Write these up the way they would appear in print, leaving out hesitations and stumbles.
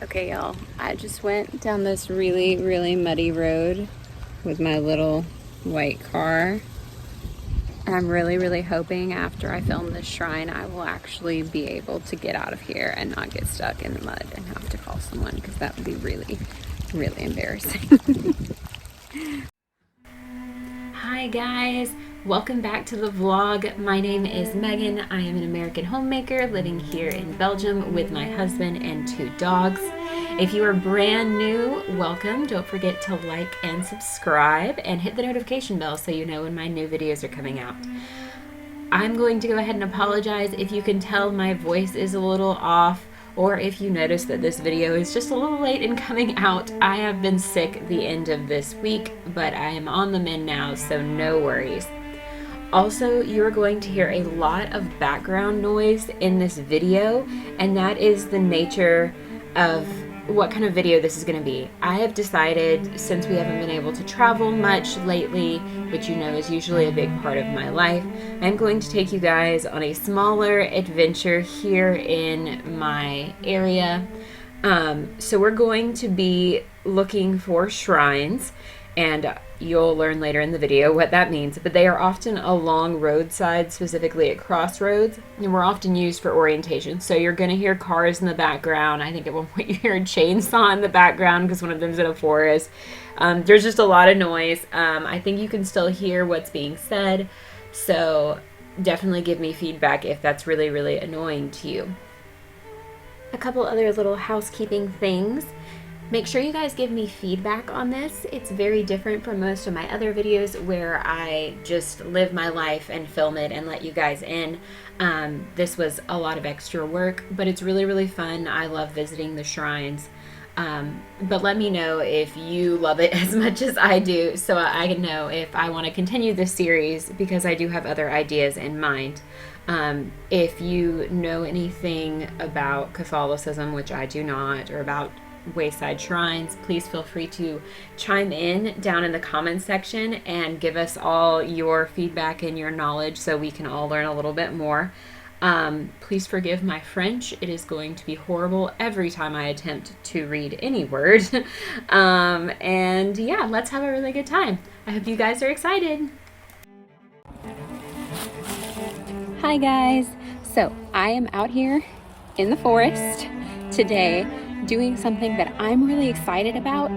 Okay, y'all, I just went down this really muddy road with my little white car. I'm really hoping after I film this shrine, I will actually be able to get out of here and not get stuck in the mud and have to call someone, because that would be really embarrassing. Hi guys, welcome back to the vlog. My name is Megan. I am an American homemaker living here in Belgium with my husband and 2 dogs. If you are brand new, welcome. Don't forget to like and subscribe and hit the notification bell so you know when my new videos are coming out. I'm going to go ahead and apologize if you can tell my voice is a little off, or if you notice that this video is just a little late in coming out. I have been sick the end of this week, but I am on the mend now, so no worries. Also, you're going to hear a lot of background noise in this video, and that is the nature of what kind of video this is going to be. I have decided, since we haven't been able to travel much lately, which you know is usually a big part of my life, I'm going to take you guys on a smaller adventure here in my area. So we're going to be looking for shrines, and you'll learn later in the video what that means, but they are often along roadsides, specifically at crossroads, and we're often used for orientation. So you're going to hear cars in the background. I think at one point you hear a chainsaw in the background because one of them's in a forest. There's just a lot of noise. I think you can still hear what's being said, so definitely give me feedback if that's really annoying to you. A couple other little housekeeping things. Make sure you guys give me feedback on this. It's very different from most of my other videos where I just live my life and film it and let you guys in. This was a lot of extra work, but it's really fun. I love visiting the shrines. But let me know if you love it as much as I do, so I can know if I want to continue this series, because I do have other ideas in mind. If you know anything about Catholicism, which I do not, or about wayside shrines, please feel free to chime in down in the comments section and give us all your feedback and your knowledge so we can all learn a little bit more. Please forgive my French. It is going to be horrible every time I attempt to read any word. And yeah, let's have a really good time. I hope you guys are excited. Hi guys. So I am out here in the forest today doing something that I'm really excited about,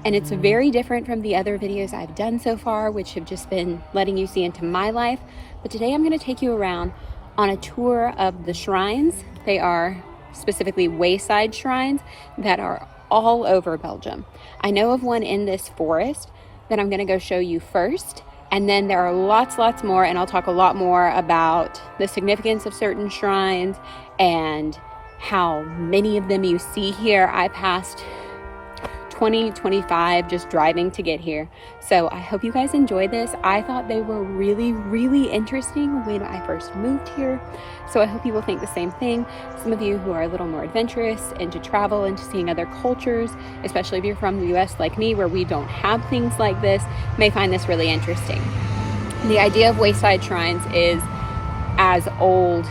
and it's very different from the other videos I've done so far, which have just been letting you see into my life. But today I'm going to take you around on a tour of the shrines. They are specifically wayside shrines that are all over Belgium. I know of one in this forest that I'm going to go show you first, and then there are lots more, and I'll talk a lot more about the significance of certain shrines and how many of them you see here. I passed 25 just driving to get here. So I hope you guys enjoy this. I thought they were really interesting when I first moved here. So I hope you will think the same thing. Some of you who are a little more adventurous into travel and to seeing other cultures, especially if you're from the US like me, where we don't have things like this, may find this really interesting. The idea of wayside shrines is as old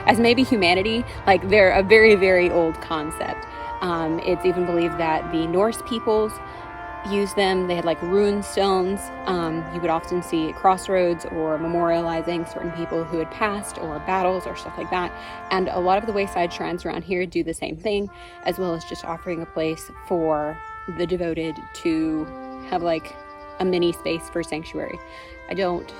as maybe humanity. Like, they're a very old concept. It's even believed that the Norse peoples used them. They had like rune stones. You would often see at crossroads or memorializing certain people who had passed, or battles or stuff like that. And a lot of the wayside shrines around here do the same thing, as well as just offering a place for the devoted to have like a mini space for sanctuary. I don't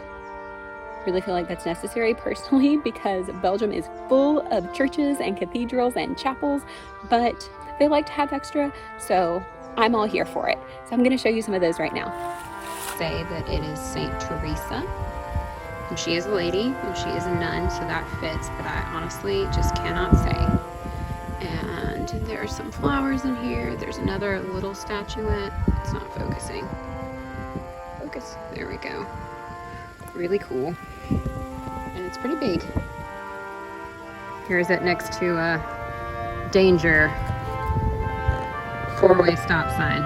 really feel like that's necessary personally, because Belgium is full of churches and cathedrals and chapels, but they like to have extra, so I'm all here for it. So I'm going to show you some of those right now. Say that it is Saint Teresa, and she is a lady, and she is a nun, so that fits, but I honestly just cannot say. And there are some flowers in here. There's another little statuette. It's not focusing. Focus. There we go. Really cool. And it's pretty big. Here's it next to a danger 4-way stop sign,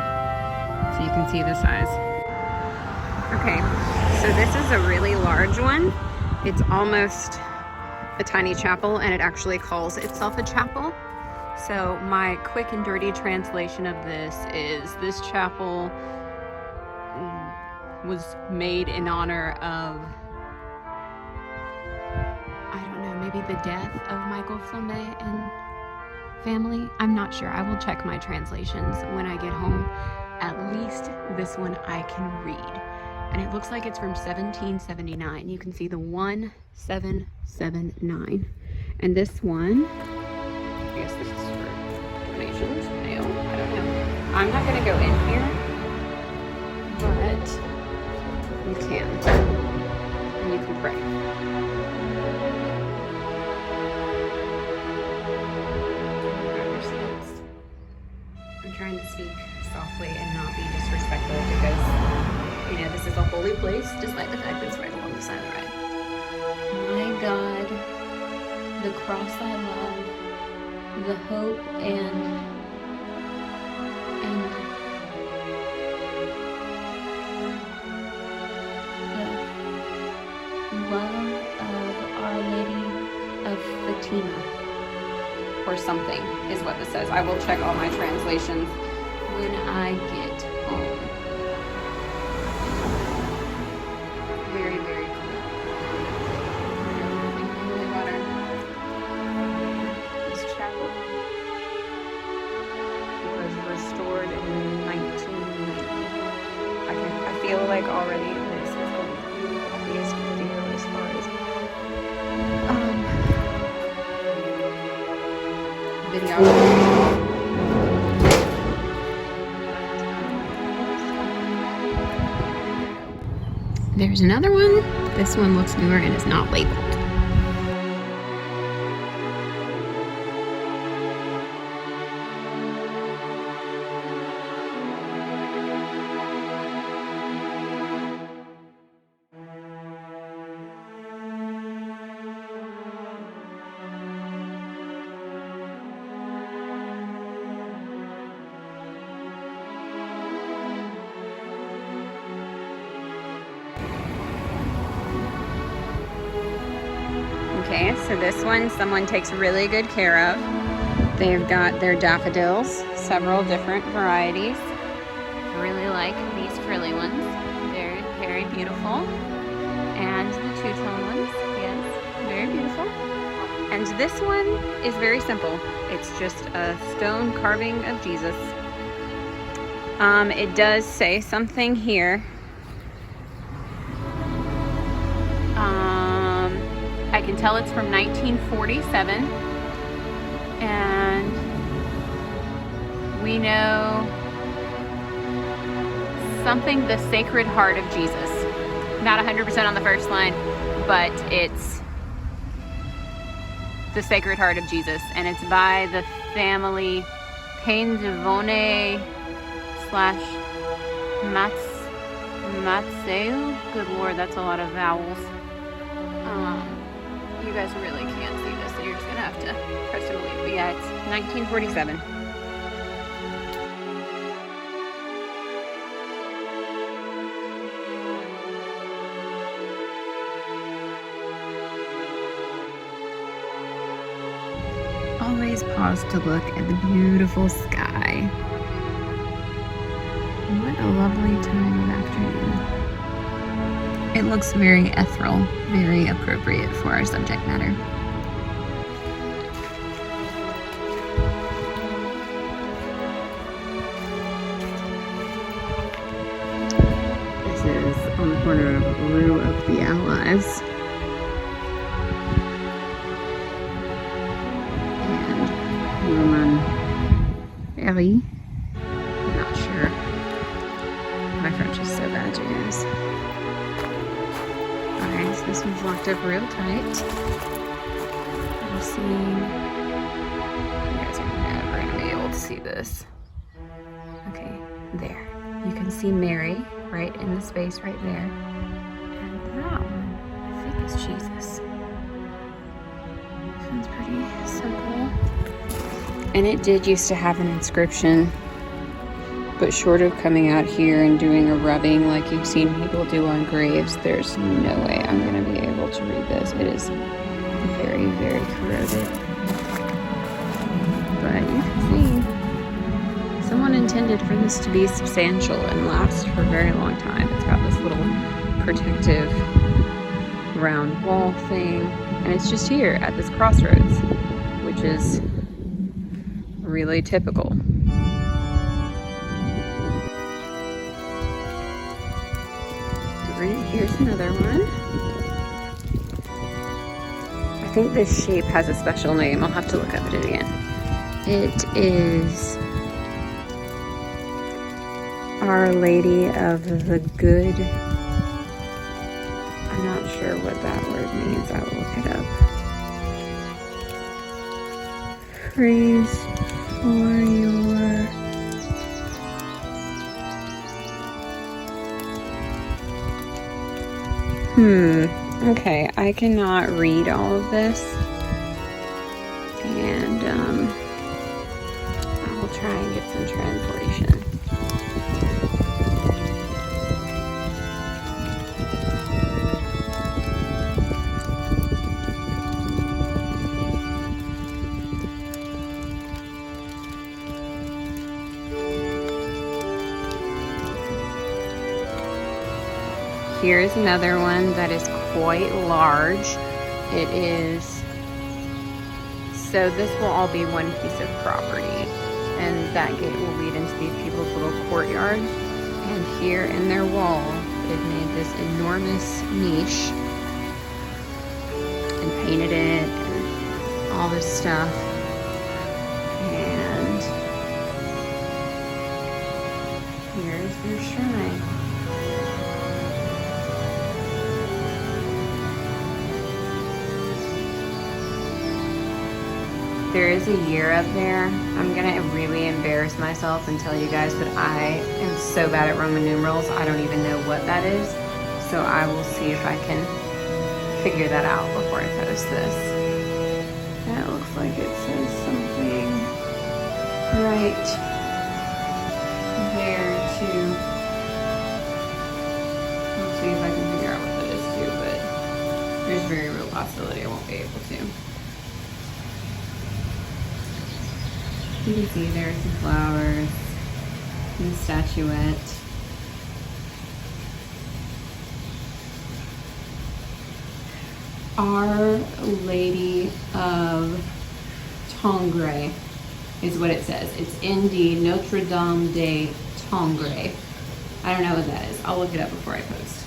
so you can see the size. Okay, so this is a really large one. It's almost a tiny chapel, and it actually calls itself a chapel. So my quick and dirty translation of this chapel was made in honor of, I don't know, maybe the death of Michael Flamet and family. I'm not sure. I will check my translations when I get home. At least this one I can read. And it looks like it's from 1779. You can see the 1779. And this one, I guess this is for donations. No, I don't know. I'm not going to go in here, but you can. And you can pray. I'm trying to speak softly and not be disrespectful because, you know, this is a holy place, despite the fact that it's right along the side of the road. My God, the cross I love, the hope and the love of Our Lady of Fatima, or something, is what this says. I will check all my translations when I get home. Very, very cool. Holy water. This chapel was restored in 1990. I feel like already this is going to be the happiest video as far as videography. There's another one. This one looks newer and is not labeled. Okay, so this one someone takes really good care of. They've got their daffodils, several different varieties. I really like these frilly ones. They're very beautiful. And the two-tone ones, yes, very beautiful. And this one is very simple. It's just a stone carving of Jesus. It does say something here. I can tell it's from 1947, and we know something, the Sacred Heart of Jesus. Not 100% on the first line, but it's the Sacred Heart of Jesus, and it's by the family Paindevone / Matseu. Good Lord, that's a lot of vowels. You guys really can't see this, so you're just gonna have to trust and believe. But yeah, it's 1947. Always pause to look at the beautiful sky. What a lovely time of afternoon. It looks very ethereal, very appropriate for our subject matter. This is on the corner of Rue of the Allies and Roman Eri. I'm not sure. My French is so bad, you guys. So this one's locked up real tight. I'm seeing, you guys are never going to be able to see this. Okay, there. You can see Mary right in the space right there. And that one, I think, is Jesus. This one's pretty simple. And it did used to have an inscription, but short of coming out here and doing a rubbing like you've seen people do on graves, there's no way I'm going to be able to read this. It is very, very corroded. But intended for this to be substantial and last for a very long time. It's got this little protective round wall thing, and it's just here at this crossroads, which is really typical. Here's another one. I think this shape has a special name. I'll have to look up it again. It is Our Lady of the Good. I'm not sure what that word means. I will look it up. Praise for your okay, I cannot read all of this, and I will try and get some translation. Here's another one that is quite large. It is, so this will all be one piece of property, and that gate will lead into these people's little courtyard. And here in their wall, they've made this enormous niche and painted it and all this stuff. And here's their shrine. There is a year up there. I'm gonna really embarrass myself and tell you guys that I am so bad at Roman numerals, I don't even know what that is. So I will see if I can figure that out before I post this. That looks like it says something right there too. I'll see if I can figure out what that is too, but there's very real possibility I won't be able to. You can see there's some flowers and the statuette. Our Lady of Tongres is what it says. It's ND Notre Dame de Tongres. I don't know what that is. I'll look it up before I post.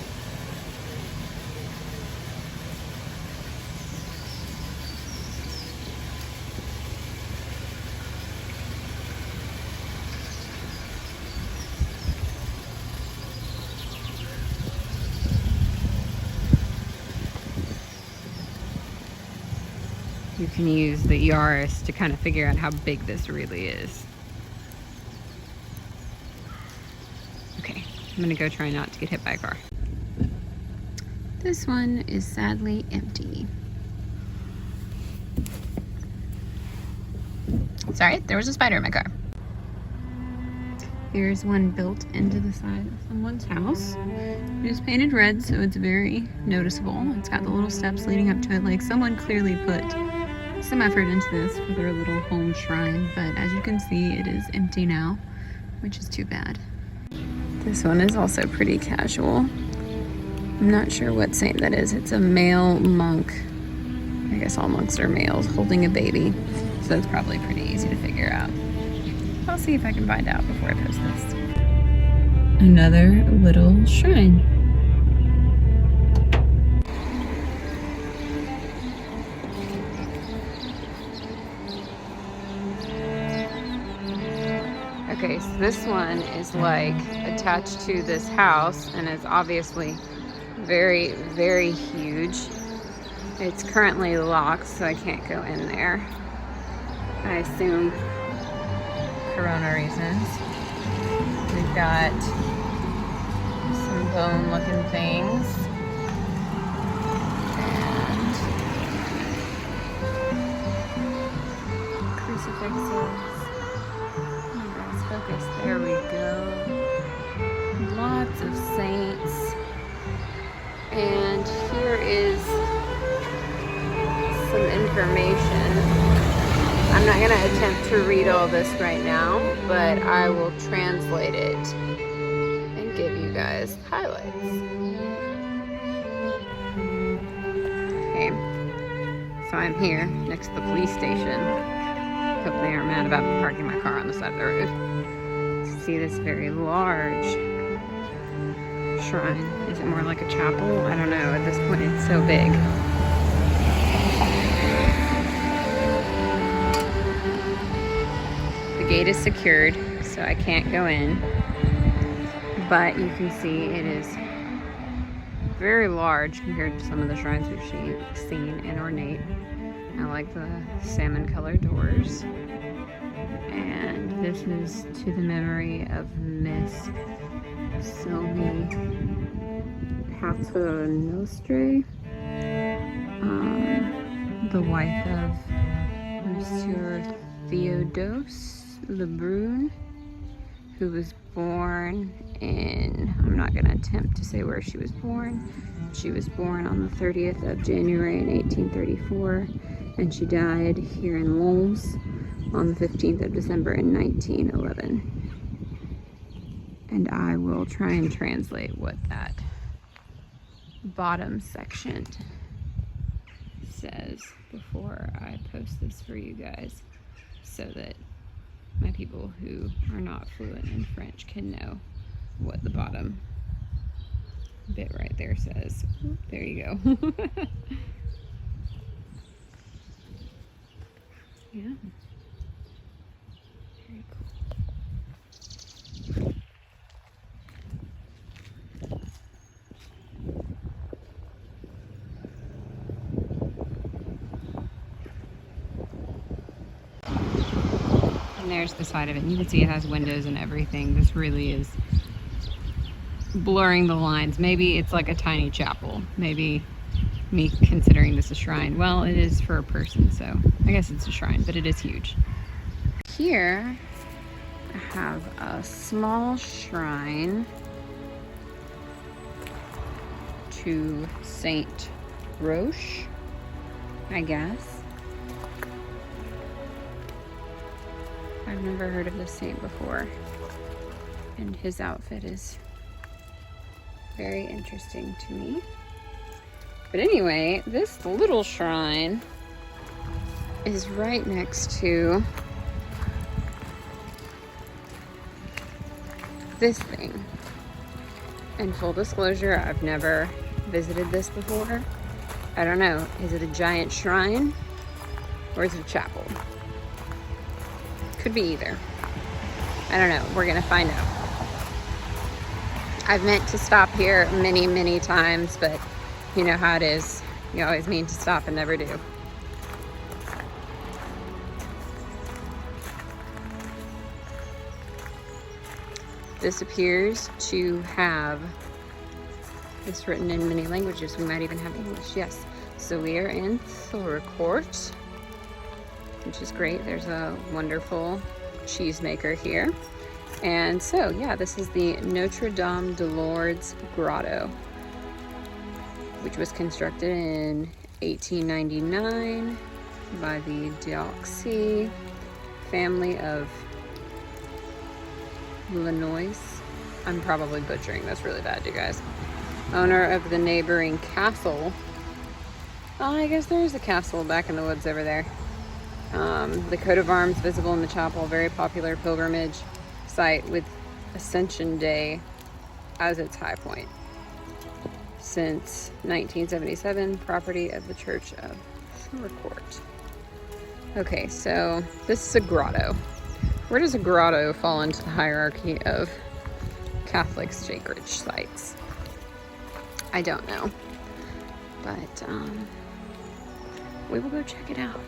You can use the ERS to kind of figure out how big this really is. Okay, I'm gonna go try not to get hit by a car. This one is sadly empty. Sorry, there was a spider in my car. Here's one built into the side of someone's house. It is painted red, so it's very noticeable. It's got the little steps leading up to it. Like, someone clearly put some effort into this for their little home shrine, but as you can see, it is empty now, which is too bad. This one is also pretty casual. I'm not sure what saint that is. It's a male monk. I guess all monks are males holding a baby, so that's probably pretty easy to figure out. I'll see if I can find out before I post this. Another little shrine. Okay, so this one is like attached to this house and is obviously very, very huge. It's currently locked, so I can't go in there. I assume Corona reasons. We've got some bone looking things. And crucifixes. Focus, there we go. Lots of saints. And here is some information. I'm not going to attempt to read all this right now, but I will translate it and give you guys highlights. Okay, so I'm here next to the police station. Hope they aren't mad about me parking my car on the side of the road. See this very large shrine. Is it more like a chapel? I don't know. At this point, it's so big. The gate is secured, so I can't go in. But you can see it is very large compared to some of the shrines we've seen, and ornate. I like the salmon colored doors. And this is to the memory of Miss Sylvie Paternostre, the wife of Monsieur Theodose Lebrun, who was born in, I'm not going to attempt to say where she was born. She was born on the 30th of January in 1834, and she died here in Lens on the 15th of December in 1911. And I will try and translate what that bottom section says before I post this for you guys, so that my people who are not fluent in French can know what the bottom bit right there says. There you go. Yeah. Very cool. And there's the side of it. And you can see it has windows and everything. This really is blurring the lines. Maybe it's like a tiny chapel. Maybe me considering this a shrine. Well, it is for a person, so I guess it's a shrine, but it is huge. Here I have a small shrine to Saint Roche, I guess. I've never heard of this saint before, and his outfit is very interesting to me. But anyway, this little shrine is right next to this thing. And full disclosure, I've never visited this before. I don't know, is it a giant shrine or is it a chapel? Could be either. I don't know, we're gonna find out. I've meant to stop here many, many times, but you know how it is. You always mean to stop and never do. This appears to have this written in many languages. We might even have English, yes. So we are in Thorecourt, which is great. There's a wonderful cheesemaker here. And so, yeah, this is the Notre Dame de Lourdes Grotto, which was constructed in 1899 by the Dioxy family of Lanois. I'm probably butchering this really bad, you guys. Owner of the neighboring castle. Oh, I guess there is a castle back in the woods over there. The coat of arms visible in the chapel, very popular pilgrimage site with Ascension Day as its high point. Since 1977, property of the Church of Thorecourt. Okay, so this is a grotto. Where does a grotto fall into the hierarchy of Catholic sacred sites? I don't know, but we will go check it out.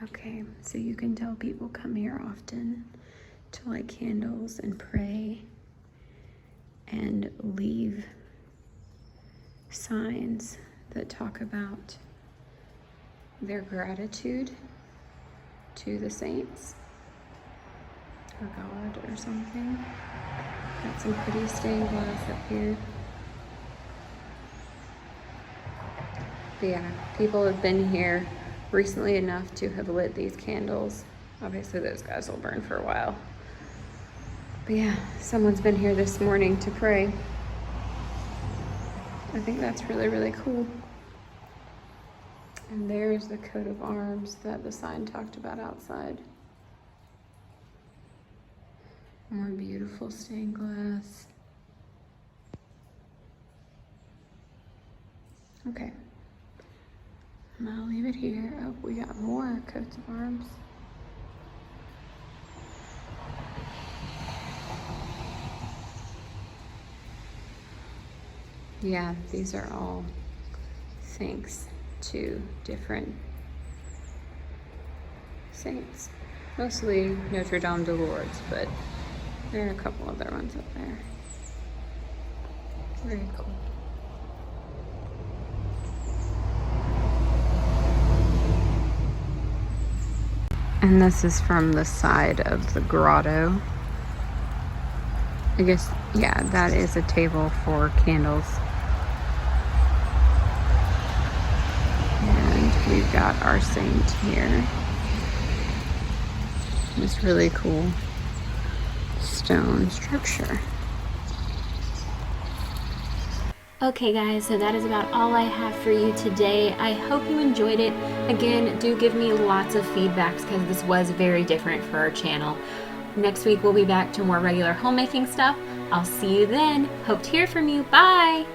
Okay, so you can tell people come here often to light candles and pray and leave signs that talk about their gratitude to the saints. for God or something. Got some pretty stained glass up here. But yeah, people have been here recently enough to have lit these candles. Obviously those guys will burn for a while. But yeah, someone's been here this morning to pray. I think that's really, really cool. And there's the coat of arms that the sign talked about outside. More beautiful stained glass. Okay. And I'll leave it here. Oh, we got more coats of arms. Yeah, these are all thanks to different saints. Mostly Notre Dame de Lourdes, but there are a couple other ones up there. Very cool. And this is from the side of the grotto. I guess, yeah, that is a table for candles. And we've got our saint here. This really cool stone structure. Okay guys, so that is about all I have for you today. I hope you enjoyed it. Again, do give me lots of feedbacks because this was very different for our channel. Next week we'll be back to more regular homemaking stuff. I'll see you then. Hope to hear from you. Bye!